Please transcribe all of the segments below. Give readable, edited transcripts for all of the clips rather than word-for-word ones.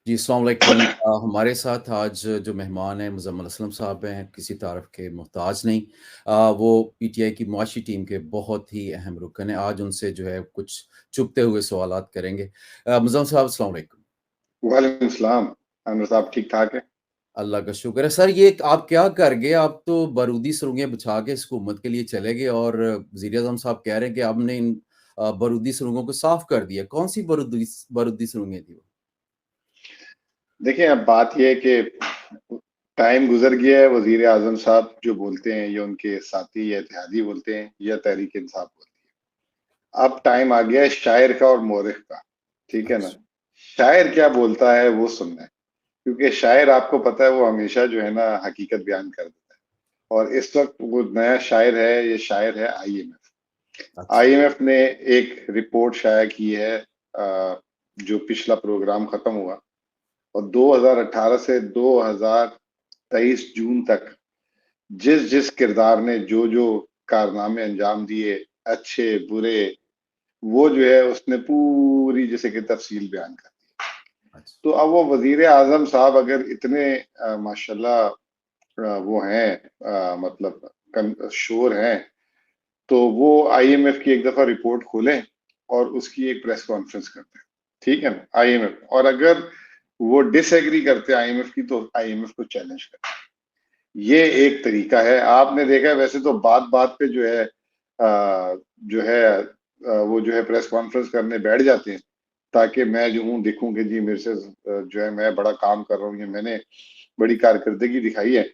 जी, अस्सलाम वालेकुम। हमारे साथ आज जो मेहमान हैं मुज़म्मिल असलम साहब हैं, किसी तारीफ़ के मोहताज नहीं। वो पीटीआई की मुआशी टीम के बहुत ही अहम रुकन हैं। आज उनसे जो है कुछ चुभते हुए सवालात करेंगे। मुज़म्मिल साहब अस्सलाम वालेकुम। वालेकुम सलाम। आमिर साहब ठीक ठाक है। अल्लाह का शुक्र है। सर ये आप क्या कर गए? आप तो बारूदी सुरंगें बिछा के इस हुकूमत के लिए चले गए और वज़ीर-ए-आज़म साहब कह रहे हैं कि आपने इन बारूदी सुरंगों को साफ़ कर दिया। कौन-सी बारूदी सुरंगें थी वो? देखिए, अब बात ये है कि टाइम गुजर गया है। वजीर आजम साहब जो बोलते हैं या उनके साथी या इत्तेहादी बोलते हैं या तहरीक इंसाफ बोलती है। अब टाइम आ गया है शायर का और मौरिख का। ठीक है ना? अच्छा। शायर क्या बोलता है वो सुनना है, क्योंकि शायर आपको पता है वो हमेशा जो है ना हकीकत बयान कर देता है। और इस वक्त वो नया शायर है, ये शायर है आईएमएफ। अच्छा। आईएमएफ ने एक रिपोर्ट शाया की है, जो पिछला प्रोग्राम खत्म हुआ और 2018 से 2023 जून तक जिस जिस किरदार ने जो जो कारनामे अंजाम दिए, अच्छे बुरे, वो जो है उसने पूरी जैसे कि तफसील बयान कर दी। अच्छा। तो अब वो वजीर आजम साहब अगर इतने माशाल्लाह वो हैं, मतलब शोर हैं, तो वो आईएमएफ की एक दफा रिपोर्ट खोलें और उसकी एक प्रेस कॉन्फ्रेंस करते हैं। ठीक है ना? आईएमएफ, और अगर वो डिसएग्री करते हैं आईएमएफ की, तो आईएमएफ को चैलेंज करते हैं। ये एक तरीका है। आपने देखा है वैसे तो बात बात पे जो है जो है वो जो है प्रेस कॉन्फ्रेंस करने बैठ जाते हैं, ताकि मैं जो हूँ दिखूं कि जी मेरे से जो है मैं बड़ा काम कर रहा हूँ, ये मैंने बड़ी कारकर्दगी दिखाई है।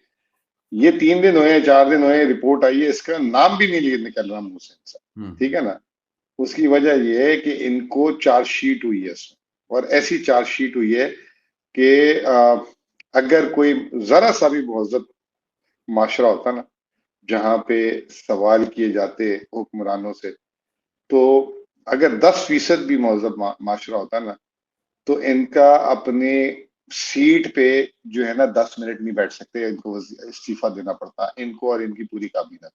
ये 3 दिन हुए, 4 दिन हुए, रिपोर्ट आई है, इसका नाम भी नहीं निकल रहा मुंह से इनसे। हुँ। ठीक है ना? उसकी वजह ये है कि इनको चार्जशीट हुई है इसमें, और ऐसी चार्जशीट हुई है कि अगर कोई जरा सा भी महज़ब माशरा होता ना, जहां पे सवाल किए जाते हुक्मरानों से, तो अगर 10% भी महज़ब माशरा होता ना, तो इनका अपने सीट पे जो है ना 10 मिनट नहीं बैठ सकते, इनको इस्तीफा देना पड़ता इनको और इनकी पूरी काबीना।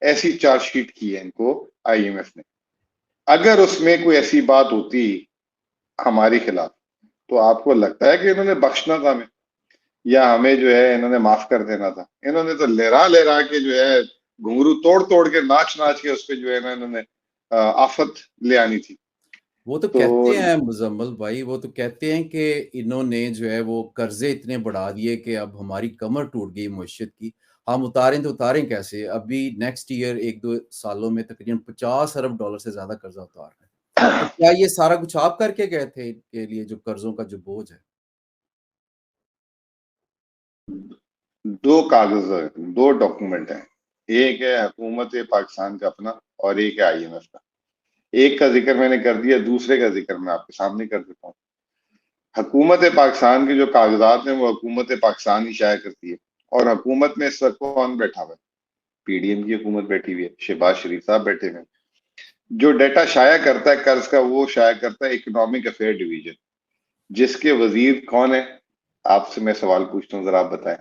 ऐसी चार्जशीट की है इनको आईएमएफ ने। अगर उसमें कोई ऐसी बात होती हमारे खिलाफ, तो आपको लगता है कि इन्होंने बख्शना था हमें, या हमें जो है इन्होंने माफ कर देना था? इन्होंने तो लहरा लहरा के जो है घुंघरू तोड़ तोड़ के नाच नाच के उस पे जो है ना इन्होंने आफत ले आनी थी। वो तो तो कहते हैं मुज़म्मिल भाई, वो तो कहते हैं कि इन्होंने जो है वो कर्ज़े इतने बढ़ा दिए कि अब हमारी कमर टूट गई मईशत की। हम उतारें तो उतारें कैसे? अभी नेक्स्ट ईयर 1-2 सालों में तकरीबन 50 अरब डॉलर से ज़्यादा कर्ज़ा उतारना है। तो क्या ये सारा कुछ आप करके गए थे इनके लिए जो कर्ज़ों का जो बोझ है? दो कागज है, दो डॉक्यूमेंट है। एक है हुकूमत पाकिस्तान का अपना, और एक है आईएमएफ का। एक का जिक्र मैंने कर दिया, दूसरे का जिक्र मैं आपके सामने कर देता हूँ। हुकूमत पाकिस्तान के जो कागजात हैं वो हुकूमत पाकिस्तान ही शाया करती है। और हुकूमत में इस वक्त कौन बैठा हुआ है? पीडीएम की हुकूमत बैठी हुई है, शहबाज शरीफ साहब बैठे हुए हैं। जो डेटा शाया करता है कर्ज का, वो शाया करता है इकोनॉमिक अफेयर डिवीजन, जिसके वजीर कौन है? आपसे मैं सवाल पूछता हूँ, जरा आप बताएं।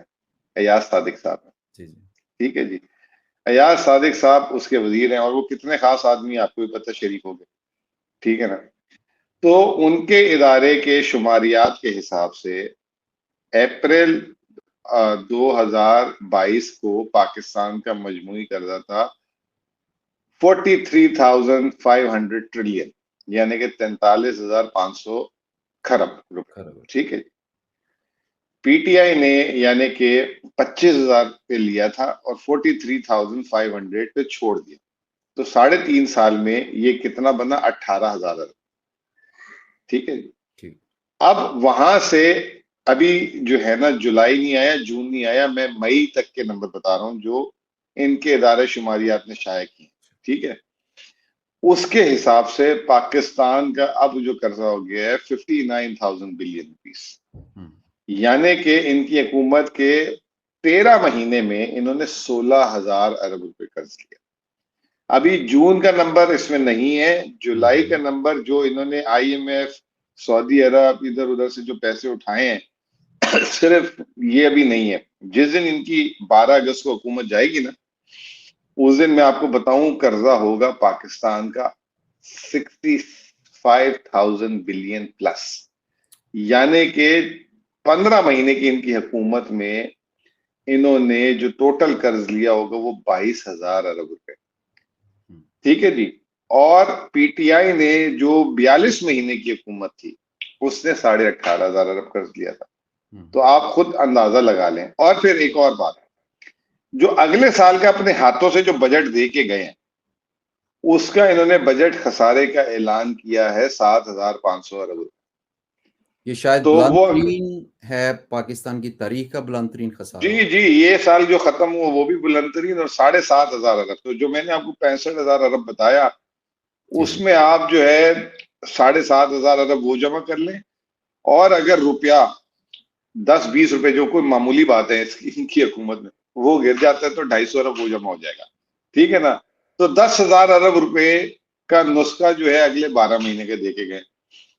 अयाज सादिक साहब है। जी, जी। ठीक है जी। अयाज सादिक साहब उसके वजीर हैं, और वो कितने खास आदमी हैं, आपको भी पता, शरीफ हो गए। ठीक है ना? तो उनके इदारे के शुमारियात के हिसाब से अप्रैल 2022 को पाकिस्तान का मजमूई कर्जा था 43,500 ट्रिलियन, यानी कि 43,500 खरब रुपए। खरा ठीक है। पीटीआई ने यानी कि 25,000 पे लिया था और 43,500 पे छोड़ दिया। तो 3.5 साल में ये कितना बना? 18,000 अरब। ठीक है। ठीक। अब वहां से अभी जो है ना, जुलाई नहीं आया, जून नहीं आया, मैं मई तक के नंबर बता रहा हूं जो इनके इदारे शुमारियात ने शाया किए। ठीक है। उसके हिसाब से पाकिस्तान का अब जो कर्जा हो गया है 59,000 बिलियन रुपीस, हुँ। यानी कि इनकी हुकूमत के 13 महीने में इन्होंने 16,000 अरब रुपए कर्ज लिया। अभी जून का नंबर इसमें नहीं है, हुँ, जुलाई का हुँ। नंबर जो इन्होंने आईएमएफ, सऊदी अरब, इधर उधर से जो पैसे उठाए हैं सिर्फ ये अभी नहीं है। जिस दिन इनकी 12 अगस्त को हुकूमत जाएगी ना, उस दिन मैं आपको बताऊं कर्जा होगा पाकिस्तान का 65,000 बिलियन प्लस। यानी कि 15 महीने की इनकी हुकूमत में इन्होंने जो टोटल कर्ज लिया होगा वो 22,000 अरब रुपए। हुँ, ठीक है जी। और पीटीआई ने जो 42 महीने की हुकूमत थी उसने 18,500 अरब कर्ज लिया था। हुँ, तो आप खुद अंदाजा लगा लें। और फिर एक और बात, जो अगले साल का अपने हाथों से जो बजट दे के गए हैं उसका इन्होंने बजट खसारे का ऐलान किया है 7,500 अरब। ये शायद तो बुलंद वो, तरीन है पाकिस्तान की तारीख का बुलंद तरीन खसारा जी हो। जी, ये साल जो खत्म हुआ वो भी बुलंदतरीन, और 7,500 अरब। तो जो मैंने आपको 65,000 अरब बताया जी, जी। उसमें आप जो है 7,500 अरब वो जमा कर लें। और अगर रुपया 10-20 रुपए, जो कोई मामूली बात है इसकी इनकी हुकूमत में, वो गिर जाता है तो 250 अरब वो जमा हो जाएगा। ठीक है ना। तो 10,000 अरब रुपए का नुस्खा जो है अगले 12 महीने के देखे गए,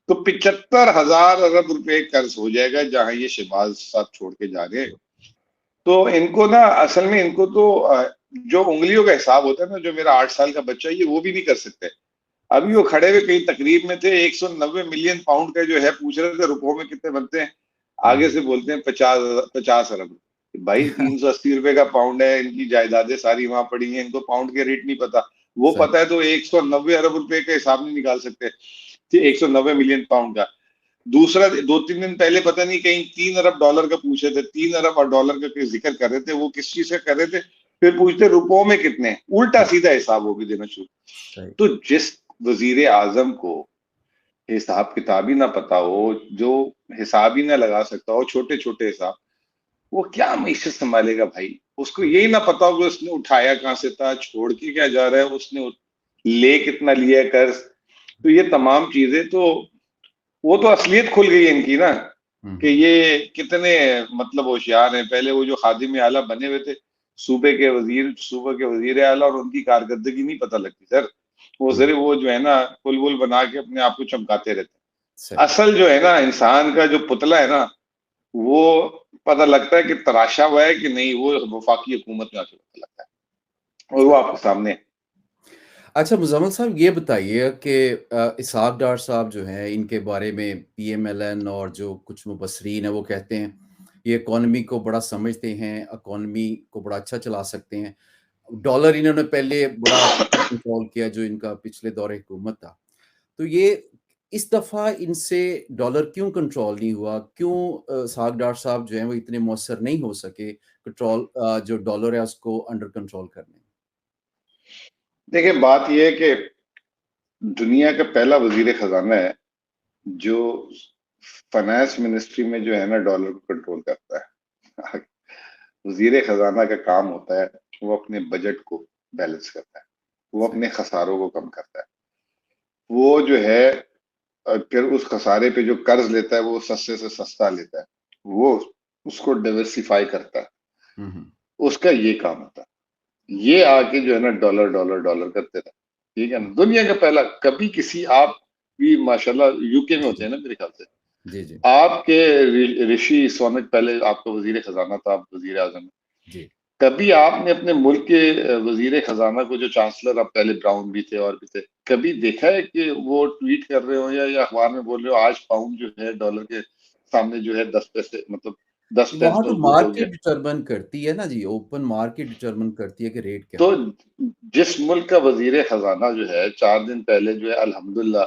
तो 75,000 अरब रुपए कर्ज हो जाएगा जहां ये शहबाज साहब छोड़ के जा रहे हैं। तो इनको ना, असल में इनको तो जो उंगलियों का हिसाब होता है ना, जो मेरा 8 साल का बच्चा है ये वो भी नहीं कर सकते। अभी वो खड़े हुए कहीं तकरीब में थे, 190 मिलियन पाउंड का जो है पूछ रहे थे रुपयों में कितने बनते हैं। हुँ, आगे हुँ। से बोलते हैं 50 50 अरब। भाई 380 रुपए का पाउंड है, इनकी जायदादें सारी वहां पड़ी हैं, इनको पाउंड के रेट नहीं पता। वो सही। पता है तो 190 अरब रुपए का हिसाब नहीं निकाल सकते, 190 मिलियन पाउंड का। दूसरा, 2-3 दिन पहले पता नहीं कहीं 3 अरब डॉलर का पूछे थे, 3 अरब और डॉलर का जिक्र कर रहे थे, वो किस चीज का कर रहे थे। फिर पूछते रुपयों में कितने हैं, उल्टा हुँ, सीधा हिसाब वो भी देना शुरू। सही। तो जिस वजीर आजम को हिसाब किताब ही ना पता हो, जो हिसाब ही ना लगा सकता हो, छोटे छोटे हिसाब, वो क्या मीशत संभालेगा भाई। उसको यही ना पता हो कि उसने उठाया कहाँ से था, छोड़ के क्या जा रहा है, उसने ले कितना लिया है कर्ज। तो ये तमाम चीजें तो, वो तो असलियत खुल गई है इनकी ना, हुँ, कि हुँ। ये कितने मतलब होशियार हैं। पहले वो जो खादिम आला बने हुए थे, सूबे के वजीर आला, और उनकी कारकर्दगी नहीं पता लगती सर। वो हुँ, सिर्फ वो जो है ना पुल बना के अपने आप को चमकाते रहते हैं। सही। असल जो है ना इंसान का जो पुतला है ना, वो पता लगता है कि तराशा हुआ है कि नहीं, वो वफाकी हुकूमत में आके पता लगता है, और वो सही। आपके सामने है। अच्छा मुज़म्मिल साहब ये बताइए कि इसहाक डार साहब जो हैं इनके बारे में पीएमएलएन और जो कुछ मुबस्सिरीन हैं वो कहते हैं ये इकॉनमी को बड़ा समझते हैं, इकॉनमी को बड़ा अच्छा चला सकते हैं। डॉलर इन्होंने पहले बड़ा अच्छा कंट्रोल किया जो इनका पिछले दौरे हुकूमत था। तो ये इस दफ़ा इनसे डॉलर क्यों कंट्रोल नहीं हुआ? क्यों इसहाक डार साहब जो हैं वो इतने मौसर नहीं हो सके कंट्रोल जो डॉलर है उसको अंडर कंट्रोल करने में? देखिए, बात ये है कि दुनिया का पहला वजीर खजाना है जो फाइनेंस मिनिस्ट्री में जो है ना डॉलर को कंट्रोल करता है। वजीर खजाना का काम होता है वो अपने बजट को बैलेंस करता है, वो सही। अपने खसारों को कम करता है। वो जो है फिर उस खसारे पे जो कर्ज लेता है वो सस्ते से सस्ता लेता है, वो उसको डाइवर्सिफाई करता है। हुँ, हुँ। उसका ये काम होता है। ये आके जो है ना डॉलर डॉलर डॉलर करते रहे। ठीक है हुँ। ना। दुनिया का पहला, कभी किसी, आप भी माशाल्लाह यूके में जी, होते जी। हैं ना मेरे ख्याल से, जी, जी। आपके ऋषि सोनक पहले आपका वजीर खजाना था, आप वजीर आजम हैं। जी। कभी आपने अपने मुल्क के वजीर खजाना को, जो चांसलर अब पहले ब्राउन भी थे और भी थे, कभी देखा है कि वो ट्वीट कर रहे हो या अखबार में बोल रहे हो आज पाउंड जो है डॉलर के सामने जो है 10 पैसे, मतलब 10 पेंस वहाँ तो मजबूत हो गया। मार्केट डिटरमाइन करती है ना जी, ओपन मार्केट डिटरमाइन करती है कि रेट क्या तो है। जिस मुल्क का वजीर खजाना जो है 4 दिन पहले जो है अल्हम्दुलिल्लाह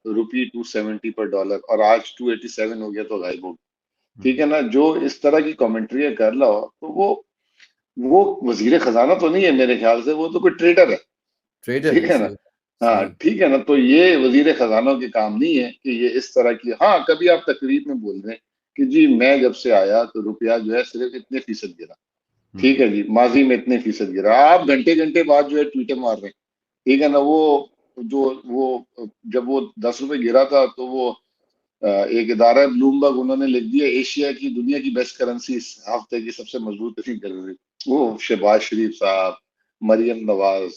रुपी 270 पर डॉलर, और आज 287 हो गया तो गायब हो गया। हुँ, ठीक है ना। जो इस तरह की कमेंट्री कर रहा हो तो वो वजीर खजाना तो नहीं है मेरे ख्याल से, वो तो कोई ट्रेडर है। ट्रेडर ठीक है, है ना। सही, हाँ सही। ठीक है ना। तो ये वजीर खजानों के काम नहीं है कि ये इस तरह की, हाँ कभी आप तकरीर में बोल रहे हैं कि जी मैं जब से आया तो रुपया जो है सिर्फ इतने फीसद गिरा। हुँ, ठीक है जी, माजी में इतने फीसद गिरा। आप घंटे घंटे बाद जो है ट्वीटर मार रहे हैं। ठीक है ना। वो जब वो 10 रुपए गिरा था तो वो एक इदारा है ब्लूमबर्ग, उन्होंने लिख दिया एशिया की, दुनिया की बेस्ट करेंसी इस हफ्ते की सबसे मजबूत तरीन करेंसी। वो शहबाज शरीफ साहब, मरियम नवाज,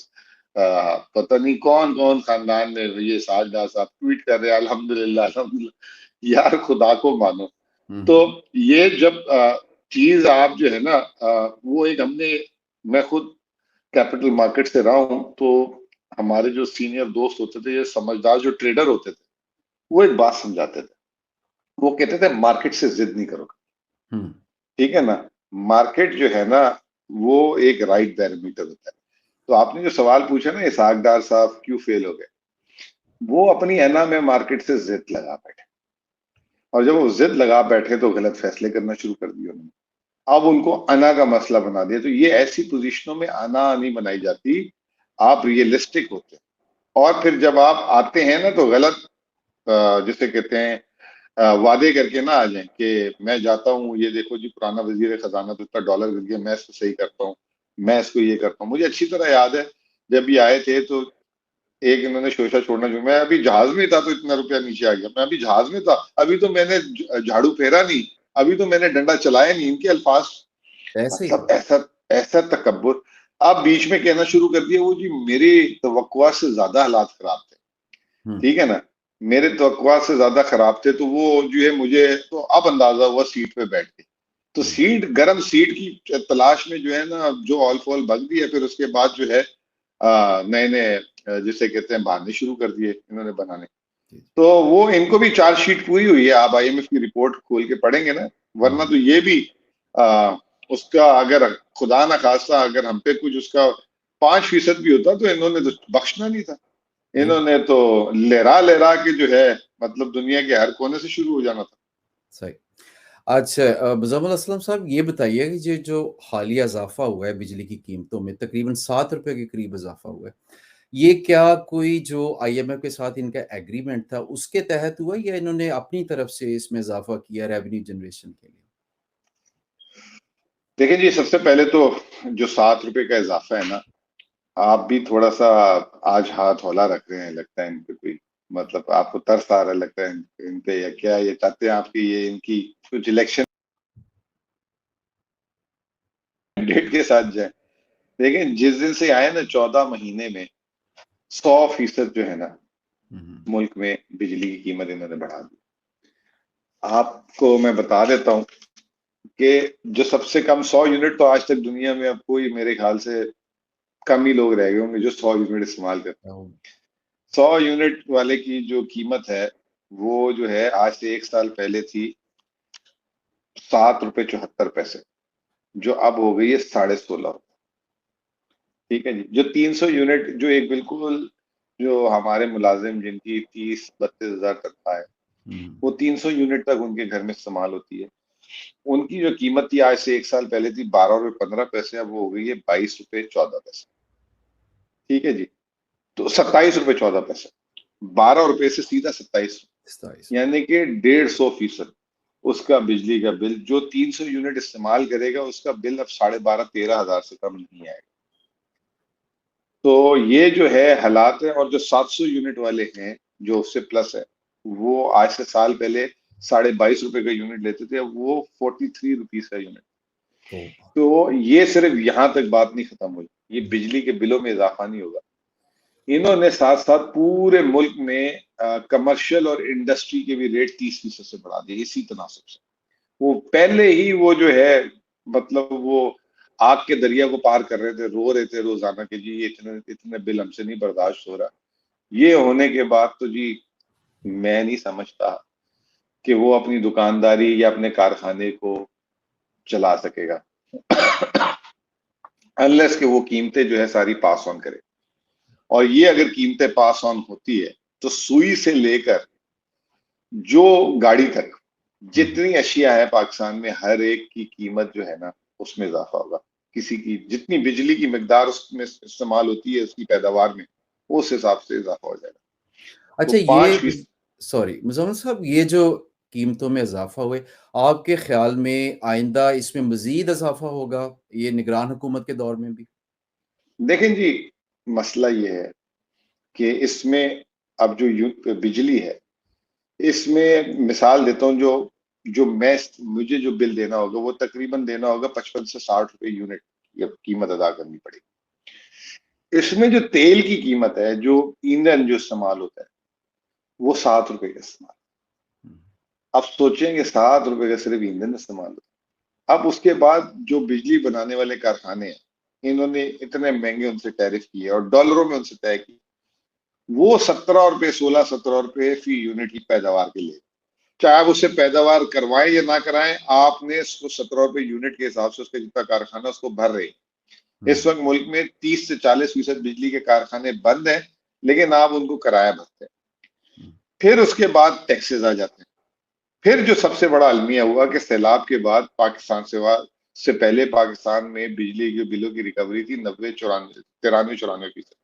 पता नहीं कौन कौन खानदान में, ये साजदा साहब ट्वीट कर रहे हैं अल्हम्दुलिल्लाह अल्हम्दुलिल्लाह। यार खुदा को मानो। हुँ, तो हुँ। ये जब चीज आप जो है ना, वो एक हमने, मैं खुद कैपिटल मार्केट से रहा हूँ, तो हमारे जो सीनियर दोस्त होते थे, ये समझदार जो ट्रेडर होते थे, वो एक बात समझाते थे। वो कहते थे मार्केट से जिद नहीं करो, हम्म। ठीक है ना। मार्केट जो है ना, वो एक राइट बैरोमीटर होता है। तो आपने जो सवाल पूछा ना इसहाक डार साहब क्यों फेल हो गए, वो अपनी एना में मार्केट से जिद लगा बैठे, और जब वो जिद लगा बैठे तो गलत फैसले करना शुरू कर दिए उन्होंने। अब उनको अना का मसला बना दिया। तो ये ऐसी पोजीशनों में आना नहीं बनाई जाती, आप रियलिस्टिक होते हैं। और फिर जब आप आते हैं ना तो गलत जिसे कहते हैं वादे करके ना आ जाए कि मैं जाता हूँ, ये देखो जी पुराना वजीर खजाना तो इतना डॉलर गिर गया, मैं इसको सही करता हूँ, मैं इसको ये करता हूँ। मुझे अच्छी तरह याद है जब ये आए थे तो एक इन्होंने शोशा छोड़ना जो, मैं अभी जहाज में था तो इतना रुपया नीचे आ गया, मैं अभी जहाज में था, अभी तो मैंने झाड़ू फेरा नहीं, अभी तो मैंने डंडा चलाया नहीं, इनके अल्फाज। ऐसे ही। मतलब ऐसा ऐसा तकब्बुर। आप बीच में कहना शुरू कर दिया वो जी मेरी तवक्कुआ से ज्यादा हालात खराब थे, हम्म। ठीक है ना, मेरे तवक्कुआ से ज्यादा खराब थे, तो वो जो है मुझे तो अब अंदाजा हुआ सीट पे बैठ के, तो हम्म। सीट गर्म सीट की तलाश में जो है ना जो ऑल फॉल भग दिया। फिर उसके बाद जो है नए नए जिसे कहते हैं बहाने शुरू कर दिए इन्होंने बनाने। जी। तो वो इनको भी चार्जशीट पूरी हुई है, आप आईएमएफ की रिपोर्ट खोल के पढ़ेंगे ना, वरना हम्म। तो ये भी आ, उसका अगर खुदा ना खास्ता अगर हम पे कुछ उसका 5% भी होता तो इन्होंने तो बख्शना नहीं था। नहीं। इन्होंने तो लहरा लहरा के जो है मतलब दुनिया के हर कोने से शुरू हो जाना था। सही। अच्छा, मुज़म्मिल असलम साहब, ये बताइए कि ये जो हालिया इज़ाफ़ा हुआ है बिजली की कीमतों में, तकरीबन ₹7 के करीब इज़ाफ़ा हुआ है। ये क्या कोई जो आईएमएफ के साथ इनका एग्रीमेंट था, उसके तहत हुआ या इन्होंने अपनी तरफ से इसमें इज़ाफ़ा किया रेवेन्यू जनरेशन के लिए? देखिए जी, सबसे पहले तो जो ₹7 का इजाफा है ना, आप भी थोड़ा सा आज हाथ हौला रख रहे हैं लगता है इन पे, कोई मतलब आपको तरस आ रहा है लगता है इन पे, या क्या ये चाहते हैं आपकी ये इनकी कुछ इलेक्शन डेट के साथ जाए। लेकिन जिस दिन से आए ना 14 महीने में 100% जो है ना हुँ, हुँ। मुल्क में बिजली की कीमत इन्होंने बढ़ा दी। आपको मैं बता देता हूँ कि जो सबसे कम 100 यूनिट तो आज तक दुनिया में अब कोई मेरे ख्याल से कम ही लोग रह गए होंगे जो 100 यूनिट इस्तेमाल करते हैं। 100 यूनिट वाले की जो कीमत है वो जो है आज से 1 साल पहले थी ₹7.74, जो अब हो गई है 16.5। ठीक है जी। जो 300 यूनिट जो एक बिल्कुल जो हमारे मुलाजिम जिनकी 30-32 हजार तनख्वाह है, हुँ, वो 300 यूनिट तक उनके घर में इस्तेमाल होती है। उनकी जो कीमत थी आज से 1 साल पहले थी ₹12.15, अब वो हो गई है ₹22.14। ठीक है जी। तो ₹27.14, ₹12 से सीधा 27, 27। यानी कि 150% उसका बिजली का बिल, जो 300 यूनिट इस्तेमाल करेगा उसका बिल अब 12,500-13,000 से कम नहीं आएगा। तो ये जो है हालात है। और जो 700 यूनिट वाले हैं जो उससे प्लस है, वो आज से साल पहले ₹22.5 का यूनिट लेते थे, अब वो 43 रुपीज का यूनिट। तोबा! तो ये सिर्फ यहाँ तक बात नहीं खत्म हुई, ये बिजली के बिलों में इजाफा नहीं होगा। इन्होंने साथ साथ पूरे मुल्क में कमर्शियल और इंडस्ट्री के भी रेट 30% से बढ़ा दिए इसी तनासब से। वो पहले ही वो जो है मतलब वो आग के दरिया को पार कर रहे थे, रो रहे थे रोजाना कि जी ये इतने इतने बिल हमसे नहीं बर्दाश्त हो रहा। ये होने के बाद तो जी मैं नहीं समझता कि वो अपनी दुकानदारी या अपने कारखाने को चला सकेगा अनलेस कि वो कीमतें जो है सारी पास ऑन करे। और ये अगर कीमतें पास ऑन होती है तो सुई से लेकर जो गाड़ी तक हुँ, जितनी अशिया है पाकिस्तान में हर एक की कीमत जो है ना उसमें इजाफा होगा। किसी की जितनी बिजली की मिकदार उसमें इस्तेमाल होती है उसकी पैदावार में, उस हिसाब से इजाफा हो जाएगा। तो अच्छा, ये 5%। सॉरी मुज़म्मिल साहब, ये जो कीमतों में इज़ाफ़ा हुए, आपके ख़्याल में आइंदा इसमें मज़ीद इज़ाफ़ा होगा, ये निगरान हुकूमत के दौर में भी? देखें जी, मसला ये है कि इसमें अब जो बिजली है, इसमें मिसाल देता हूँ, जो जो मैं मुझे जो बिल देना होगा वो तकरीबन देना होगा 55 से 60 रुपए यूनिट, ये कीमत अदा करनी पड़ेगी। इसमें जो तेल की कीमत है, जो ईंधन जो इस्तेमाल होता है, वो ₹7 का इस्तेमाल। हुँ, अब सोचेंगे ₹7 का सिर्फ ईंधन इस्तेमाल होता है। अब उसके बाद जो बिजली बनाने वाले कारखाने हैं, इन्होंने इतने महंगे उनसे टैरिफ किए और डॉलरों में उनसे तय की, वो ₹17 ₹16-17 फी यूनिट की पैदावार के लिए। चाहे आप उससे पैदावार करवाएं या ना कराएं, आपने उसको 17 रुपए यूनिट के हिसाब से उसका जितना कारखाना उसको भर रहे हैं। इस वक्त मुल्क में 30 से 40% बिजली के कारखाने बंद हैं, लेकिन आप उनको किराया भरते हैं। फिर उसके बाद टैक्सेस आ जाते हैं। फिर जो सबसे बड़ा अलमिया हुआ कि सैलाब के बाद पाकिस्तान से पहले पाकिस्तान में बिजली के बिलों की रिकवरी थी 93-94%,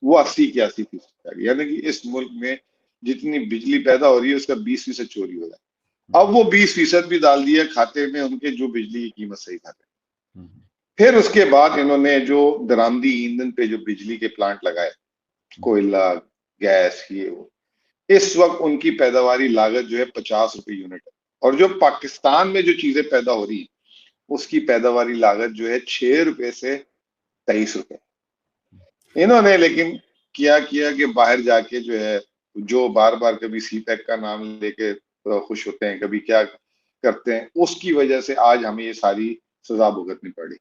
वो 80-81% आ गई। यानी कि इस मुल्क में जितनी बिजली पैदा हो रही है उसका 20% चोरी हो रहा है। अब वो 20% भी डाल दिया खाते में उनके जो बिजली की कीमत सही खाते। फिर उसके बाद इन्होंने जो दरामदी ईंधन पे जो बिजली के प्लांट लगाए, कोयला, गैस, ये वो, इस वक्त उनकी पैदावारी लागत जो है 50 रुपए यूनिट है। और जो पाकिस्तान में जो चीजें पैदा हो रही है उसकी पैदावारी लागत जो है 6 रुपए से 23 रुपए। इन्होंने लेकिन किया कि बाहर जाके जो है, जो बार बार कभी सी पैक का नाम लेके खुश होते हैं, कभी क्या करते हैं, उसकी वजह से आज हमें ये सारी सजा भुगतनी पड़ी।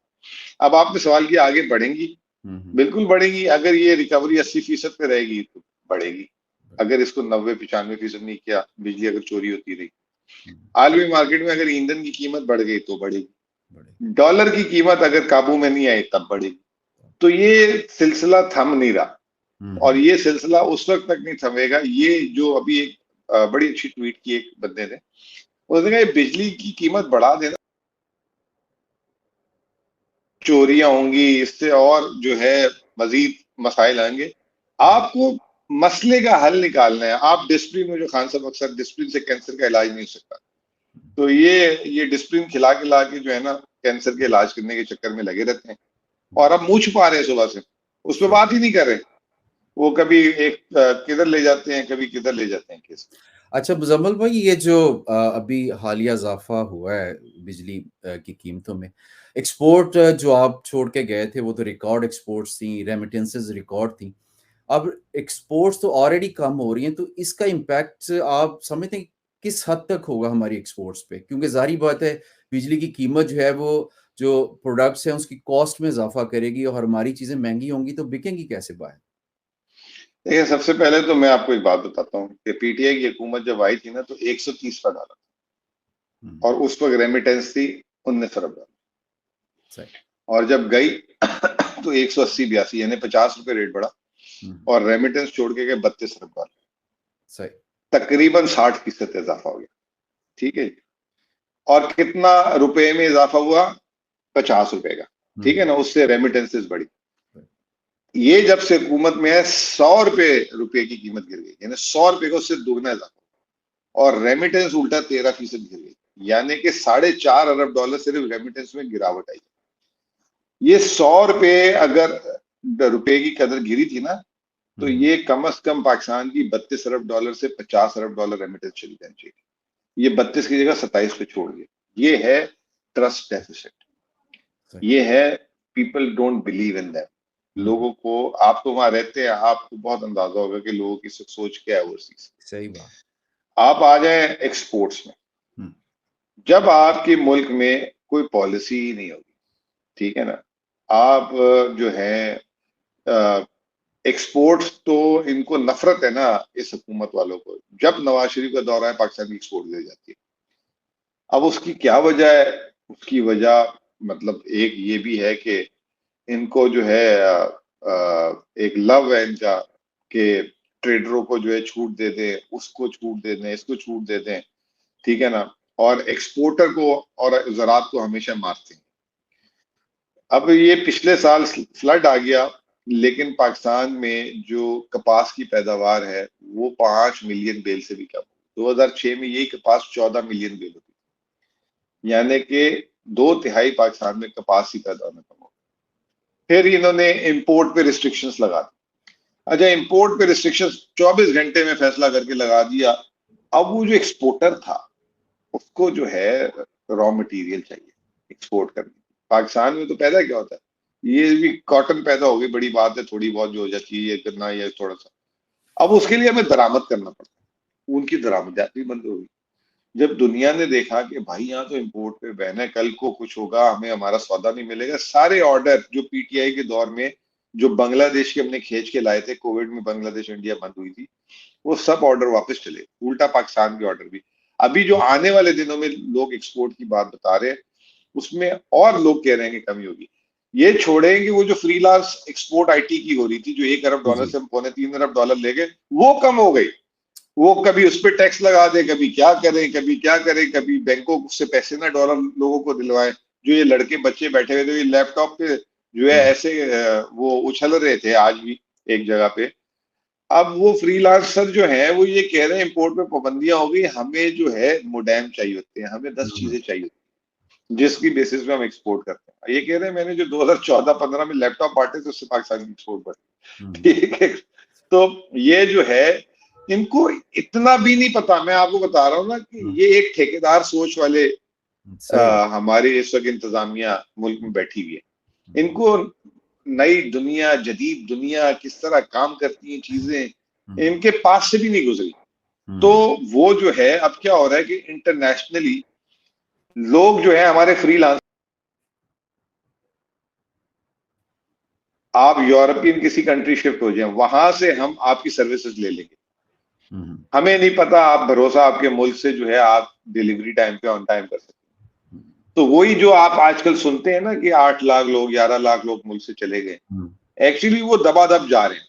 अब आपने सवाल किया आगे बढ़ेंगी, बिल्कुल बढ़ेगी। अगर ये रिकवरी 80% पे रहेगी तो बढ़ेगी। अगर इसको 90-95% नहीं किया, बिजली अगर चोरी होती रही, आलमी मार्केट में अगर ईंधन की कीमत बढ़ गई तो बढ़ेगी, डॉलर की कीमत अगर काबू में नहीं आई तब बढ़ेगी। तो ये सिलसिला थम नहीं रहा, और ये सिलसिला उस वक्त तक नहीं थमेगा। ये जो अभी एक बड़ी अच्छी ट्वीट की एक बंदे ने, उसने कहा बिजली की कीमत बढ़ा देना, चोरियां होंगी, इससे और जो है मजीद मसाइल आएंगे। आपको मसले का हल निकालना है। आप डिस्प्लिन में, जो खान साहब अक्सर डिस्प्लिन से कैंसर का इलाज नहीं हो सकता, तो ये डिस्प्लिन खिला के जो है ना कैंसर के इलाज करने के चक्कर में लगे रहते हैं, और अब मुंह छुपा रहे हैं सुबह से, उस पर बात ही नहीं कर रहे। वो कभी एक किधर ले जाते हैं, कभी किधर ले जाते हैं केस। अच्छा मुजम्मल भाई, ये जो अभी हालिया इजाफा हुआ है बिजली की कीमतों में, एक्सपोर्ट जो आप छोड़ के गए थे वो तो रिकॉर्ड एक्सपोर्ट्स थी, रेमिटेंसेस रिकॉर्ड थी। अब एक्सपोर्ट्स तो ऑलरेडी कम हो रही हैं, तो इसका इम्पैक्ट आप समझते हैं किस हद तक होगा हमारी एक्सपोर्ट्स पे? क्योंकि जाहिर बात है बिजली की कीमत जो है वो जो प्रोडक्ट्स हैं उसकी कॉस्ट में इजाफा करेगी, और हमारी चीजें महंगी होंगी तो बिकेंगी कैसे बाहर? देखिए, सबसे पहले तो मैं आपको एक बात बताता हूँ कि पीटीआई की हुकूमत जब आई थी ना तो 130 का डॉलर, और उस वक्त रेमिटेंस थी 19 अरब डॉलर, और जब गई तो 180-82, यानी 50 रुपए रेट बढ़ा, और रेमिटेंस छोड़ के गए 32 अरब डॉलर, तकरीबन 60% इजाफा हो गया। ठीक है, और कितना रुपए में इजाफा हुआ? 50 रुपए का। ठीक है ना, उससे रेमिटेंसेस बढ़ी। ये जब से हुकूमत में है 100 रुपए की कीमत गिर गई, यानी 100 रुपए का उससे दोगुना इजाफा, और रेमिटेंस उल्टा 13% गिर गई, यानी कि 4.5 अरब डॉलर सिर्फ रेमिटेंस में गिरावट आई। ये 100 रुपए अगर रुपए की कदर गिरी थी ना, तो ये कम अज कम पाकिस्तान की 32 अरब डॉलर से 50 अरब डॉलर रेमिटेंस चली जानी चाहिए। ये 32 की जगह 27 पे छोड़ दिए। ये है ट्रस्ट डेफिसिट, ये है people don't believe in them. लोगों को, आप तो वहां रहते हैं, आपको बहुत अंदाजा होगा कि लोगों की सोच क्या है ओवरसीज। सही बात। आप आ जाए एक्सपोर्ट्स में, जब आपके मुल्क में कोई पॉलिसी ही नहीं होगी, ठीक है ना, आप जो है एक्सपोर्ट्स तो इनको नफरत है ना इस हुकूमत वालों को। जब नवाज शरीफ का दौरा है पाकिस्तान की एक्सपोर्ट गिर जाती है। अब उसकी क्या वजह है? उसकी वजह मतलब एक ये भी है कि इनको जो है एक लव है इनका कि ट्रेडरों को जो है छूट दे दें, उसको छूट दे दें, इसको छूट दे दें, ठीक है ना, और एक्सपोर्टर को और ज़रात को हमेशा मारते हैं। अब ये पिछले साल फ्लड आ गया, लेकिन पाकिस्तान में जो कपास की पैदावार है वो 5 मिलियन बेल से भी कम। 2006 में यही कपास 14 मिलियन बेल होती थी, यानी कि 2/3 पाकिस्तान में कपास की पैदावार में कम हो। फिर इन्होंने इंपोर्ट पे रिस्ट्रिक्शंस लगा दी। अच्छा, इंपोर्ट पे रिस्ट्रिक्शंस 24 घंटे में फैसला करके लगा दिया। अब वो जो एक्सपोर्टर था उसको जो है रॉ मटेरियल चाहिए एक्सपोर्ट करने। पाकिस्तान में तो पैदा क्या होता है, ये भी कॉटन पैदा हो गई, बड़ी बात है, थोड़ी बहुत जो हो जाती है ये करना, ये थोड़ा सा। अब उसके लिए हमें दरामद करना पड़ता है, उनकी दरामदात भी बंद हो गई। जब दुनिया ने देखा कि भाई यहाँ तो इंपोर्ट पे बैन है, कल को कुछ होगा, हमें हमारा सौदा नहीं मिलेगा, सारे ऑर्डर जो पीटीआई के दौर में जो बांग्लादेश के हमने खींच के लाए थे, कोविड में बांग्लादेश इंडिया बंद हुई थी, वो सब ऑर्डर वापस चले, उल्टा पाकिस्तान के ऑर्डर भी। अभी जो आने वाले दिनों में लोग एक्सपोर्ट की बात बता रहे हैं, उसमें और लोग कह रहे हैं कि कमी होगी। ये छोड़ें कि वो जो फ्रीलांस एक्सपोर्ट आईटी की हो रही थी, जो $1 अरब जी। से हम $2.25 अरब ले गए, वो कम हो गई। वो कभी उस पर टैक्स लगा दे, कभी क्या करें, कभी क्या करें, कभी बैंकों से पैसे ना डॉलर लोगों को दिलवाएं। जो ये लड़के बच्चे बैठे हुए थे, ये लैपटॉप पे जो है ऐसे वो उछल रहे थे आज भी एक जगह पे। अब वो फ्रीलांसर जो है वो ये कह रहे हैं इंपोर्ट में पाबंदियां हो गई, हमें जो है मोडेम चाहिए होते हैं, हमें 10 चीजें चाहिए होती हैं, जिसकी बेसिस पे हम एक्सपोर्ट करते हैं। ये कह रहे हैं मैंने जो 2014-15 में लैपटॉप बांटे थे उससे पाकिस्तान की एक्सपोर्ट बढ़ी। ठीक है, तो ये जो है इनको इतना भी नहीं पता। मैं आपको बता रहा हूँ ना कि ये एक ठेकेदार सोच वाले हमारे इस वक्त इंतजामिया मुल्क में बैठी हुई है। इनको नई दुनिया, जदीद दुनिया किस तरह काम करती हैं चीजें, इनके पास से भी नहीं गुजरी। तो वो जो है अब क्या हो रहा है कि इंटरनेशनली लोग जो है हमारे फ्रीलांस, आप यूरोपियन किसी कंट्री शिफ्ट हो जाए, वहां से हम आपकी सर्विसेज ले लेंगे। हमें नहीं पता, आप भरोसा आपके मुल्क से जो है आप डिलीवरी टाइम पे ऑन टाइम कर सकते हैं। तो वही जो आप आजकल सुनते हैं ना कि 8 लाख लोग, 11 लाख लोग मुल्क से चले गए, एक्चुअली वो दबादब जा रहे हैं।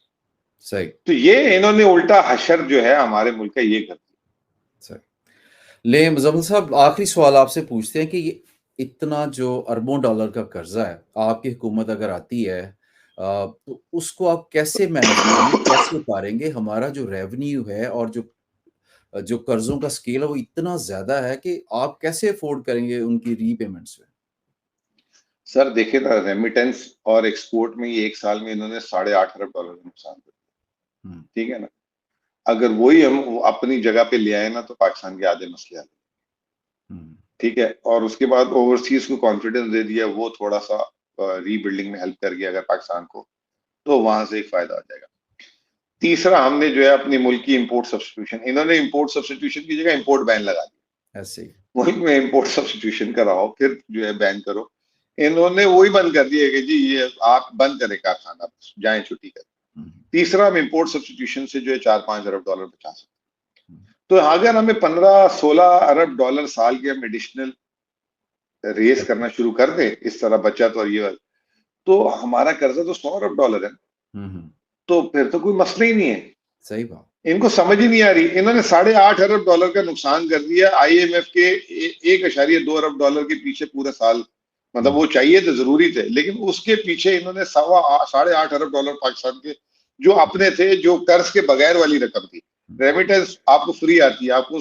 सही। तो ये इन्होंने उल्टा हशर जो है हमारे मुल्क का ये कर दिया। सही। ले मुज़म्मिल साहब, आखिरी सवाल आपसे पूछते हैं कि ये इतना जो अरबों डॉलर का कर्जा है, आपकी हुकूमत अगर आती है तो उसको आप कैसे मैनेज करेंगे, कैसे उतारेंगे? हमारा जो रेवेन्यू है और जो कर्जों का स्केल है वो इतना ज़्यादा है कि आप कैसे अफोर्ड करेंगे उनकी रीपेमेंट्स में? सर देखिए ना, रेमिटेंस और एक्सपोर्ट में ये एक साल में इन्होंने $8.5 अरब का नुकसान कर दिया। ठीक है ना, अगर वही हम अपनी जगह पे ले आए ना तो पाकिस्तान के आधे मसले आते। ठीक है, और उसके बाद ओवरसीज को कॉन्फिडेंस दे दिया, वो थोड़ा सा रीबिल्डिंग में हेल्प कर गया अगर पाकिस्तान को, तो वहां से एक फायदा आ जाएगा। तीसरा, हमने जो है अपनी मुल्क की इंपोर्ट सब्स्टिट्यूशन, इन्होंने इंपोर्ट सब्स्टिट्यूशन की जगह इंपोर्ट बैन लगा दिया। ऐसे ही। मुल्क में इंपोर्ट सब्स्टिट्यूशन कराओ, फिर जो है बैन करो। इन्होंने वही बंद कर दिया कि जी ये आप बंद करें कारखाना, जाएं छुट्टी करें। तीसरा, हम इंपोर्ट सब्स्टिट्यूशन से जो है $4-5 अरब बचा सकते हैं। तो अगर हमें $15-16 अरब साल के हम एडिशनल रेस करना शुरू कर दें इस तरह बचत और ये, तो हमारा कर्जा तो $100 अरब है। तो फिर तो कोई मसला ही नहीं है। सही बात। इनको समझ ही नहीं आ रही। इन्होंने $8.5 अरब का नुकसान कर दिया IMF के $1.2 अरब के पीछे पूरे साल। मतलब वो चाहिए थे, जरूरी थे, लेकिन उसके पीछे इन्होंने $8.5 अरब पाकिस्तान के जो अपने थे, जो कर्ज के बगैर वाली रकम थी। रेमिटेंस आपको फ्री आती है, आपको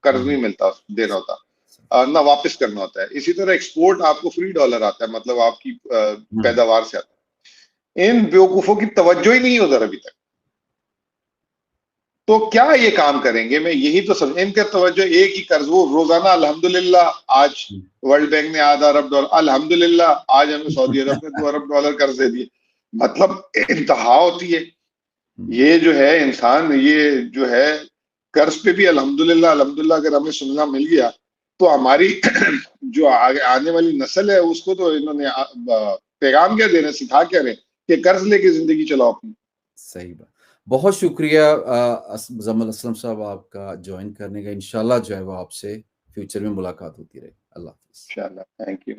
कर्ज नहीं मिलता, देना होता ना, वापस करना होता है। इसी तरह एक्सपोर्ट आपको फ्री डॉलर आता है, मतलब आपकी पैदावार से आता है। इन बेवकूफों की तवज्जो ही नहीं उधर अभी तक। तो क्या ये काम करेंगे? मैं यही तो समझ, इनका तवज्जो एक ही कर्ज, वो रोजाना अल्हम्दुलिल्लाह आज वर्ल्ड बैंक ने $0.5 अरब, अल्हम्दुलिल्लाह आज हमें सऊदी अरब ने $2 अरब कर्ज दे दिए। मतलब इंतहा होती है। ये जो है इंसान, ये जो है कर्ज पे भी अल्हम्दुलिल्लाह अल्हम्दुलिल्लाह अगर हमें सुनना मिल गया, तो हमारी जो आगे आने वाली नस्ल है उसको तो इन्होंने पैगाम क्या दे रहे हैं, सिखा क्या रहे हैं कि कर्ज लेके जिंदगी चलाओ अपनी। सही बात। बहुत शुक्रिया मुज़म्मिल असलम साहब आपका जॉइन करने का। इंशाल्लाह जो है वो आपसे फ्यूचर में मुलाकात होती रहे। अल्लाह हाफ़िज़। इंशाल्लाह, थैंक यू।